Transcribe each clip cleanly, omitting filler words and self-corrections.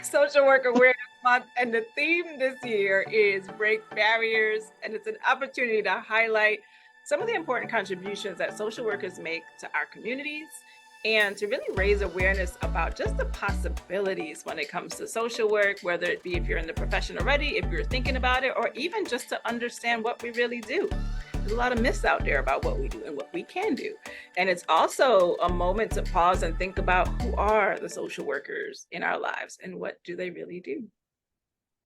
Social Work Awareness Month, and the theme this year is Break Barriers, and it's an opportunity to highlight some of the important contributions that social workers make to our communities and to really raise awareness about just the possibilities when it comes to social work, whether it be if you're in the profession already, if you're thinking about it, or even just to understand what we really do. There's a lot of myths out there about what we do and what we can do. And it's also a moment to pause and think about who are the social workers in our lives and what do they really do.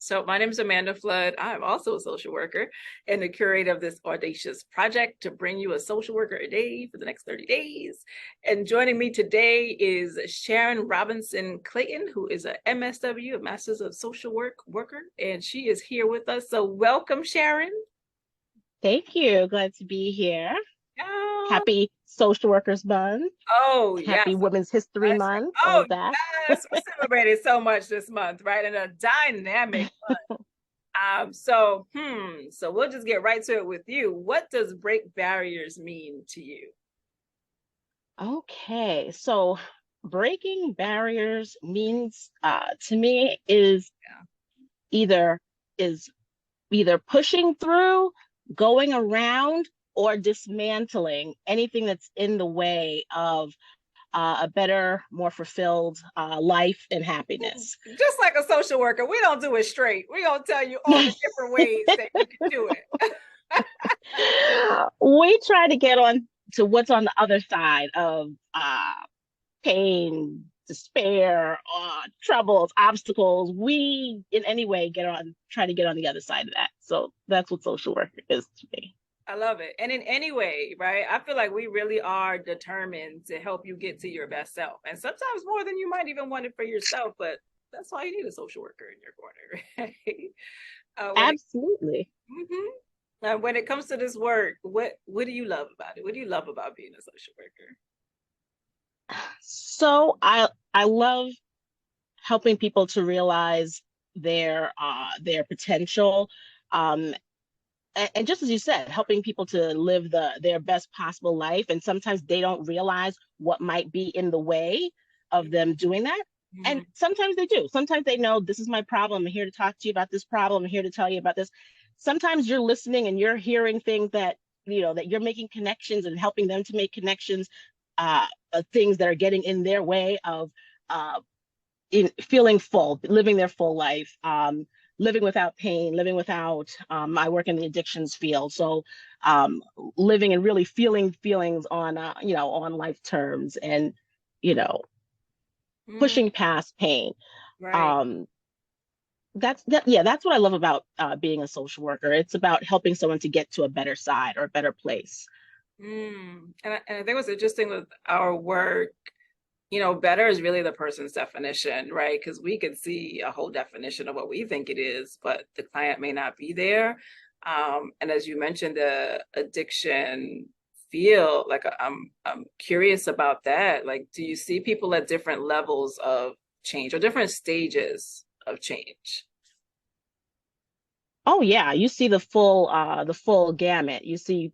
So my name is Amanda Fludd. I'm also a social worker and the curator of this audacious project to bring you a social worker a day for the next 30 days. And joining me today is Sharon Robinson-Clayton, who is a MSW, a Masters of Social Work worker, and she is here with us. So welcome, Sharon. Thank you. Glad to be here. Oh, Happy Social Workers Month. Yes. Happy Women's History Month. All Oh, of that. yes. We're celebrating so much this month, right? And a dynamic month. So we'll just get right to it with you. What does break barriers mean to you? Okay, so breaking barriers means to me is either is either pushing through, going around, or dismantling anything that's in the way of a better, more fulfilled life and happiness. Just like a social worker, we don't do it straight. We're going to tell you all the different ways that you can do it. We try to get on to what's on the other side of pain, despair, troubles, obstacles. We, in any way, try to get on the other side of that. So that's what social work is to me. I love it. And in any way, right? I feel like we really are determined to help you get to your best self. And sometimes more than you might even want it for yourself, but that's why you need a social worker in your corner, right? Absolutely. When it comes to this work, what do you love about it? What do you love about being a social worker? So I love helping people to realize their potential. And just as you said, helping people to live their best possible life. And sometimes they don't realize what might be in the way of them doing that. And sometimes they do. Sometimes they know, this is my problem. I'm here to talk to you about this problem. I'm here to tell you about this. Sometimes you're listening and you're hearing things that, that you're making connections and helping them to make connections, things that are getting in their way of in feeling full, living their full life, living without pain, living without, I work in the addictions field. So living and really feeling feelings on, on life terms and, pushing past pain. Right. That's what I love about being a social worker. It's about helping someone to get to a better side or a better place. And I think what's interesting with our work, better is really the person's definition, right? Because we can see a whole definition of what we think it is, but the client may not be there. And as you mentioned, the addiction field, like I'm curious about that. Like, do you see people at different levels of change or different stages of change? Oh yeah, you see the full gamut. You see,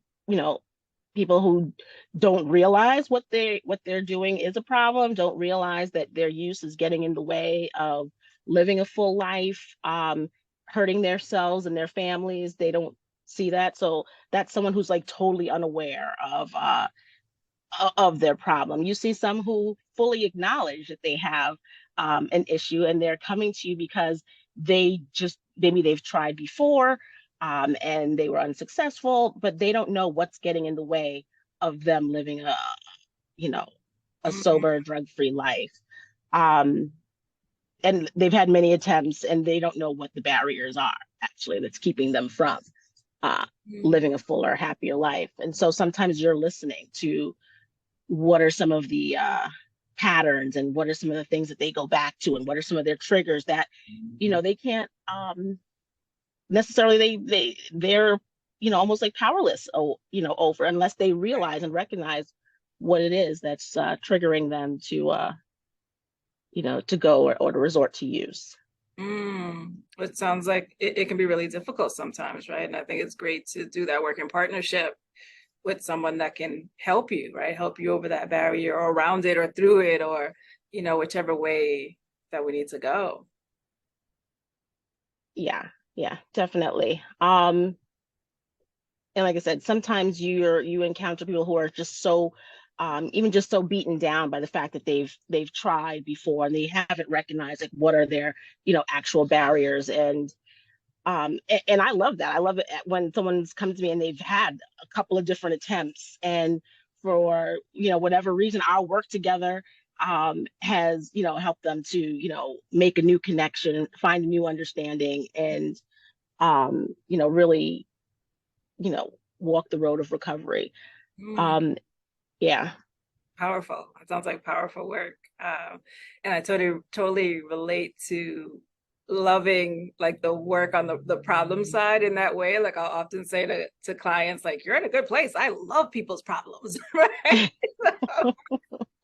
people who don't realize what they're doing is a problem, don't realize that their use is getting in the way of living a full life, hurting themselves and their families. They don't see that. So that's someone who's like totally unaware of their problem. You see some who fully acknowledge that they have an issue and they're coming to you because maybe they've tried before, and they were unsuccessful, but they don't know what's getting in the way of them living a sober, drug-free life. And they've had many attempts and they don't know what the barriers are actually that's keeping them from living a fuller, happier life. And so sometimes you're listening to what are some of the patterns and what are some of the things that they go back to and what are some of their triggers that they can't necessarily they're almost like powerless over unless they realize and recognize what it is that's triggering them to go or to resort to use. It sounds like it can be really difficult sometimes, right? And I think it's great to do that work in partnership with someone that can help you, right? Help you over that barrier or around it or through it or, whichever way that we need to go. Yeah, definitely. And like I said, sometimes you encounter people who are just so even just so beaten down by the fact that they've tried before and they haven't recognized like what are their, actual barriers. And I love that. I love it when someone's come to me and they've had a couple of different attempts, and for whatever reason, our work together has helped them to make a new connection, find a new understanding, and really walk the road of recovery. Mm. Um, yeah. Powerful. It sounds like powerful work. And I totally relate to loving like the work on the problem side in that way. Like I'll often say to clients, like, you're in a good place. I love people's problems, right? So,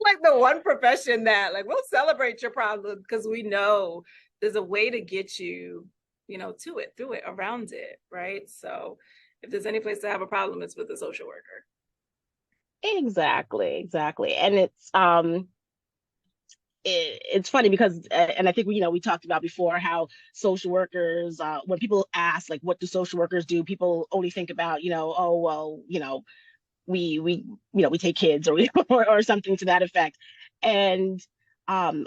like the one profession that like we'll celebrate your problem because we know there's a way to get you, to it, through it, around it, right? So if there's any place to have a problem, it's with a social worker. Exactly. And it's funny because and I think we talked about before how social workers when people ask like what do social workers do, people only think about oh well we take kids or or something to that effect. And um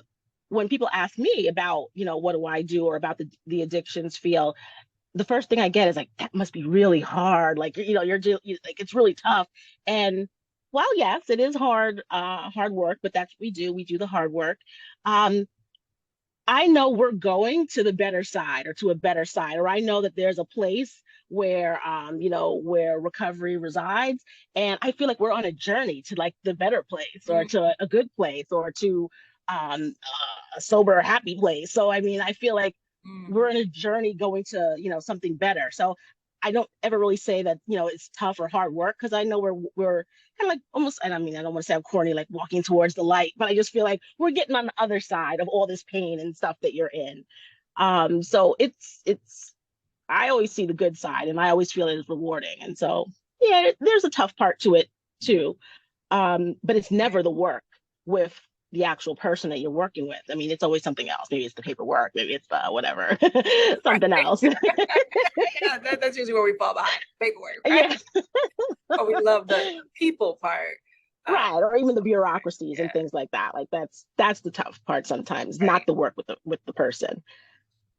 when people ask me about what do I do or about the addictions field, the first thing I get is like, that must be really hard. Like, like, it's really tough. And while yes, it is hard work, but that's what we do. We do the hard work. Um, I know we're going to the better side or to a better side, or I know that there's a place where, where recovery resides. And I feel like we're on a journey to like the better place or Mm, to a good place or to a sober, happy place. So, I mean, I feel like mm. we're in a journey going to something better. So I don't ever really say that it's tough or hard work, because I know we're kind of like almost, and I mean, I don't want to sound corny, like walking towards the light, but I just feel like we're getting on the other side of all this pain and stuff that you're in. So it's I always see the good side, and I always feel it is rewarding. And so yeah, there's a tough part to it too, but it's never the work with the actual person that you're working with. I mean, it's always something else. Maybe it's the paperwork, maybe it's the whatever, something Right. else. Yeah, that's usually where we fall behind, paperwork, right? Yeah, But we love the people part. Uh, right. Or even the bureaucracies and yeah, things like that. Like that's the tough part sometimes, not right. the work with the person.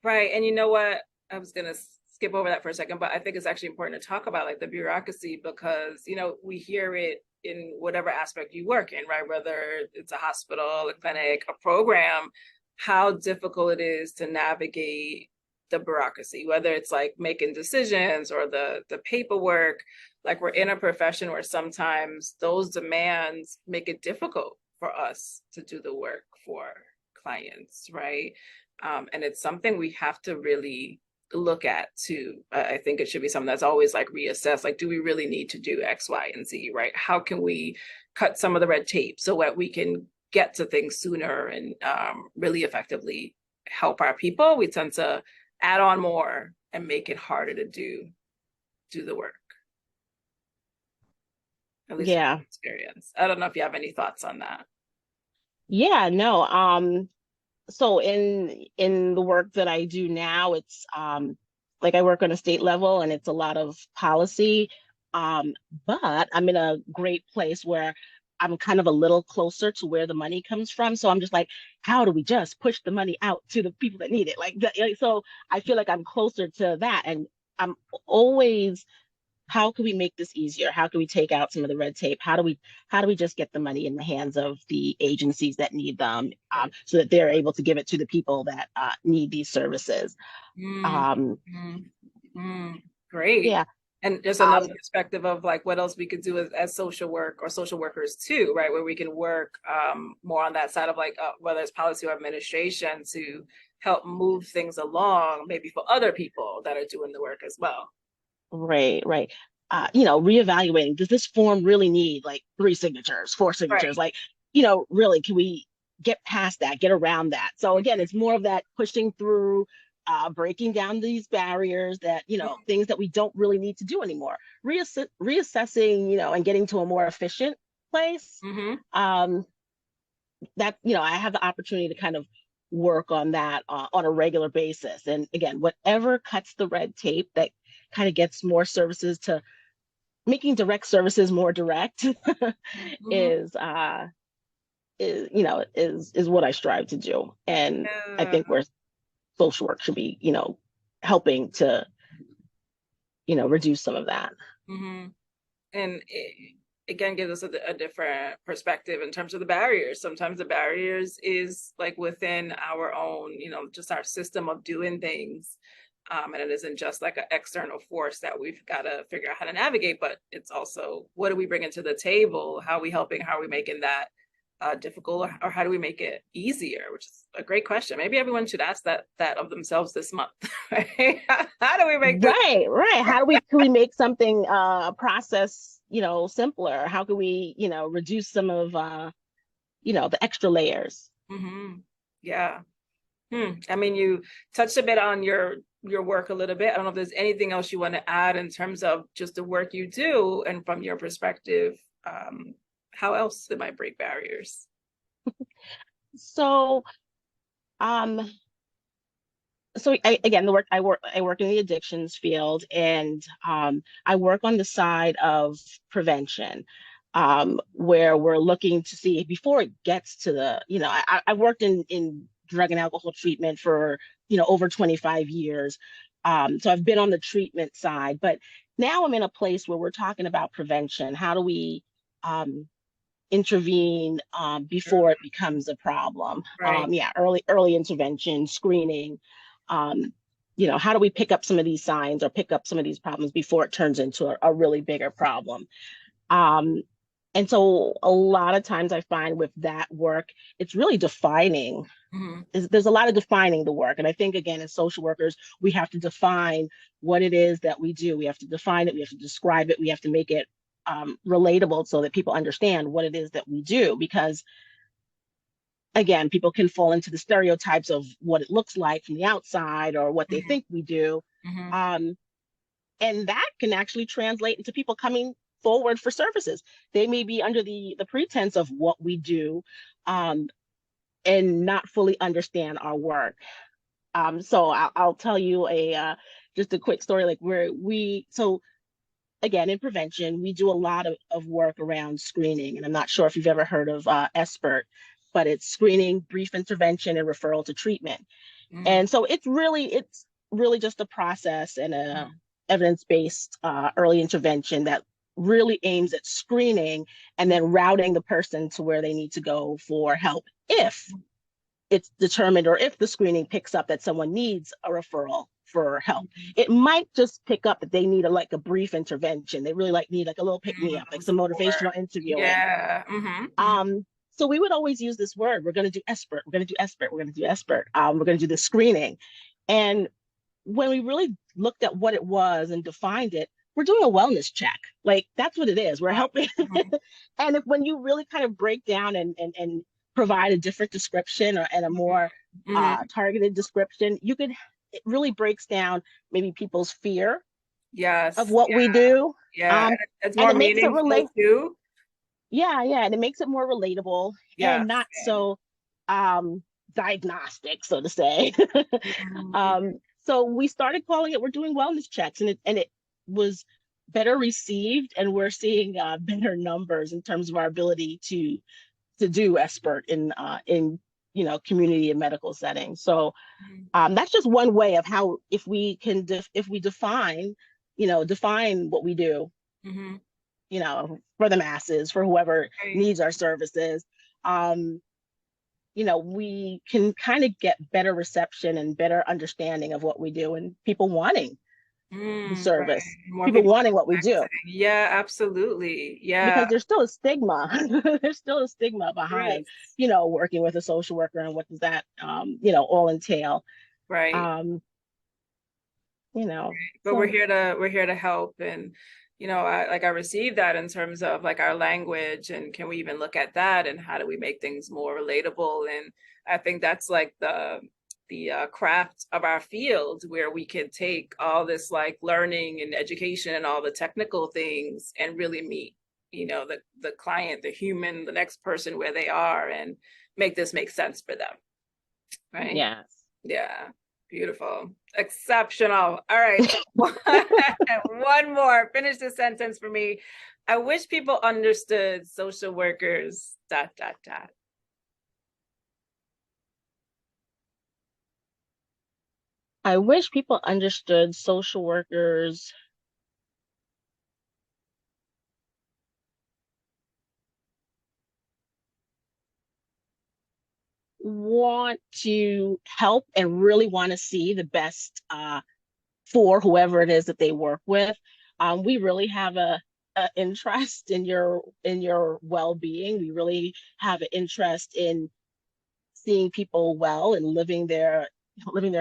Right. And you know what? I was going to skip over that for a second, but I think it's actually important to talk about like the bureaucracy because, we hear it in whatever aspect you work in, right? Whether it's a hospital, a clinic, a program, how difficult it is to navigate the bureaucracy, whether it's like making decisions or the paperwork. Like we're in a profession where sometimes those demands make it difficult for us to do the work for clients, right? And it's something we have to really look at too. I think it should be something that's always like reassessed. Like, do we really need to do X, Y, and Z, right? How can we cut some of the red tape so that we can get to things sooner and really effectively help our people? We tend to add on more and make it harder to do the work, at least from Yeah. my experience. I don't know if you have any thoughts on that. Yeah, no. So in the work that I do now, it's like I work on a state level and it's a lot of policy. Um, but I'm in a great place where I'm kind of a little closer to where the money comes from. So I'm just like, how do we just push the money out to the people that need it? So I feel like I'm closer to that. And I'm always, how can we make this easier? How can we take out some of the red tape? How do we just get the money in the hands of the agencies that need them, so that they're able to give it to the people that need these services? Mm, Um, mm, mm. Great. yeah, And just another um, perspective of like what else we could do as social work or social workers too, right? Where we can work more on that side of like whether it's policy or administration to help move things along, maybe for other people that are doing the work as well. right. Reevaluating. Does this form really need like 3 signatures, 4 signatures? Right. Like, really, can we get past that, get around that? So again, it's more of that pushing through, breaking down these barriers that, things that we don't really need to do anymore. Reassessing, and getting to a more efficient place. Mm-hmm. Um, that, I have the opportunity to kind of work on that on a regular basis. And again, whatever cuts the red tape that kind of gets more services to making direct services more direct Mhm. is is what I strive to do. And I Yeah. think where social work should be, helping to, reduce some of that. Mhm. And it, again, gives us a different perspective in terms of the barriers. Sometimes the barriers is like within our own, just our system of doing things. And it isn't just like an external force that we've got to figure out how to navigate, but it's also what do we bring into the table? How are we helping? How are we making that difficult, or how do we make it easier? Which is a great question. Maybe everyone should ask that of themselves this month. Right? How do we make this? Right, right. How do we can we make something a process, simpler? How can we, reduce some of the extra layers? Mm-hmm. Yeah. I mean, you touched a bit on your work a little bit. I don't know if there's anything else you want to add in terms of just the work you do and from your perspective, how else it might break barriers. So, um, again, the work I work in the addictions field, and I work on the side of prevention, where we're looking to see before it gets to I worked in drug and alcohol treatment for over 25 years, so I've been on the treatment side, but now I'm in a place where we're talking about prevention. How do we um, intervene before it becomes a problem? Right. Yeah, early intervention, screening. Um, how do we pick up some of these signs or pick up some of these problems before it turns into a really bigger problem? Um, and so a lot of times I find with that work, it's really defining. Mm-hmm. There's a lot of defining the work. And I think, again, as social workers, we have to define what it is that we do. We have to define it. We have to describe it. We have to make it relatable so that people understand what it is that we do. Because, again, people can fall into the stereotypes of what it looks like from the outside or what they Mm-hmm. think we do. Mm-hmm. Um, and that can actually translate into people coming forward for services. They may be under the pretense of what we do, um, and not fully understand our work. So I'll tell you a just a quick story, like where so again, in prevention, we do a lot of work around screening. And I'm not sure if you've ever heard of SBIRT, but it's screening, brief intervention, and referral to treatment. Mm-hmm. And so it's really just a process and a evidence-based early intervention that really aims at screening and then routing the person to where they need to go for help if it's determined, or if the screening picks up that someone needs a referral for help. It might just pick up that they need a brief intervention. They really need like a little pick me up, like some Support. motivational interviewing. Yeah. Mm-hmm. Mm-hmm. So we would always use this word. We're going to do SBIRT. We're going to do SBIRT. We're going to do SBIRT. We're going to do the screening. And when we really looked at what it was and defined it, we're doing a wellness check. Like that's what it is. We're helping. Mm-hmm. And when you really kind of break down and provide a different description and a more Mm-hmm. targeted description, it really breaks down maybe people's fear of Yes. what Yeah. we do. Yeah. Um, And it's and more it makes it meaningful too. yeah, and it makes it more relatable and Yes. not so um diagnostic, so to say. Mm-hmm. um, so we started calling it, we're doing wellness checks, and it was better received, and we're seeing better numbers in terms of our ability to do expert in community and medical settings. So that's just one way of how, if we define define what we do, Mm-hmm. for the masses, for whoever Right. needs our services, um, we can kind of get better reception and better understanding of what we do, and people wanting the Right. service, More people people wanting what we do, connecting. Yeah, absolutely. Yeah. because there's still a stigma. There's still a stigma behind, Yes. working with a social worker, and what does that, all entail. Right. Um, But so we're here to help. And I received that in terms of like our language, and can we even look at that, and how do we make things more relatable? And I think that's like the craft of our field, where we can take all this like learning and education and all the technical things and really meet the client, the human, the next person where they are, and make this make sense for them. right? Yes. Yeah. Beautiful. Exceptional. All right. So one more. Finish the sentence for me. I wish people understood social workers, dot, dot, dot. I wish people understood social workers want to help and really want to see the best for whoever it is that they work with. We really have a interest in your well-being. We really have an interest in seeing people well and living their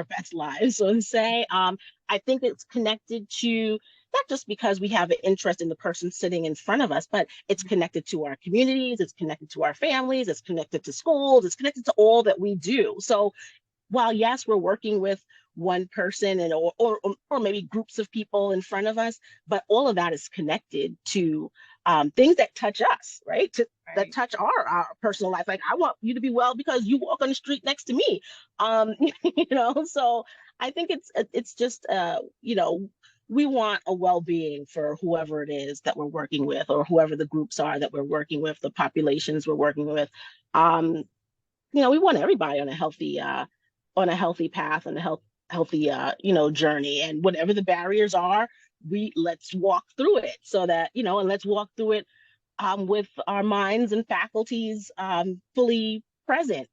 best lives, so to say. I think it's connected to not just because we have an interest in the person sitting in front of us, but it's connected to our communities, it's connected to our families, it's connected to schools, it's connected to all that we do. So while yes, we're working with one person and or maybe groups of people in front of us, but all of that is connected to things that touch us, right? That Right. touch our personal life. Like I want you to be well because you walk on the street next to me. So I think it's just we want a well-being for whoever it is that we're working with or whoever the groups are that we're working with, the populations we're working with. Um, we want everybody on a healthy path and a healthy journey. And whatever the barriers are, let's walk through it so that, and let's walk through it with our minds and faculties fully present,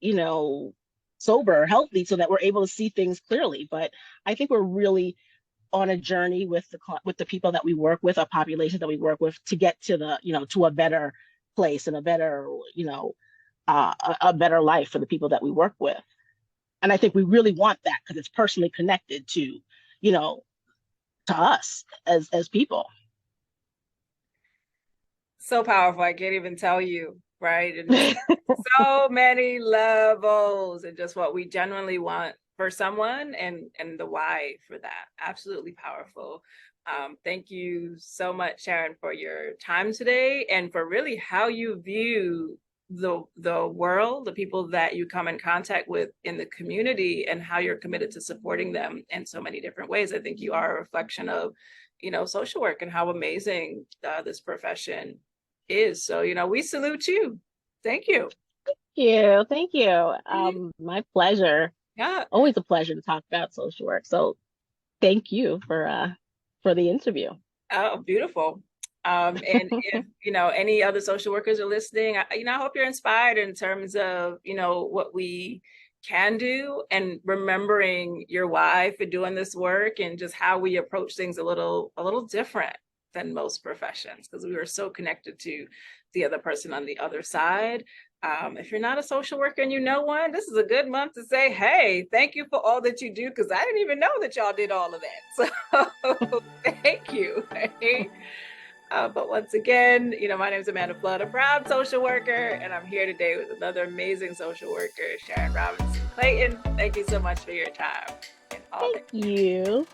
you know, sober, healthy, so that we're able to see things clearly. But I think we're really on a journey with the people that we work with, our population that we work with, to get to to a better place and a better, a better life for the people that we work with. And I think we really want that because it's personally connected to, to us as people. So powerful. I can't even tell you, right? And it's so many levels and just what we genuinely want for someone and the why for that. Absolutely powerful. Thank you so much, Sharon, for your time today and for really how you view the world, the people that you come in contact with in the community, and how you're committed to supporting them in so many different ways. I think you are a reflection of, social work and how amazing this profession is. So, we salute you. Thank you. Thank you. My pleasure. Yeah. Always a pleasure to talk about social work. So thank you for the interview. Oh, beautiful. And if, any other social workers are listening, I hope you're inspired in terms of, what we can do and remembering your why for doing this work and just how we approach things a little different than most professions, because we are so connected to the other person on the other side. If you're not a social worker and you know one, this is a good month to say, hey, thank you for all that you do, because I didn't even know that y'all did all of that. So thank you. Right? But once again, my name is Amanda Fludd, a proud social worker, and I'm here today with another amazing social worker, Sharon Robinson-Clayton. Thank you so much for your time. And all Thank you.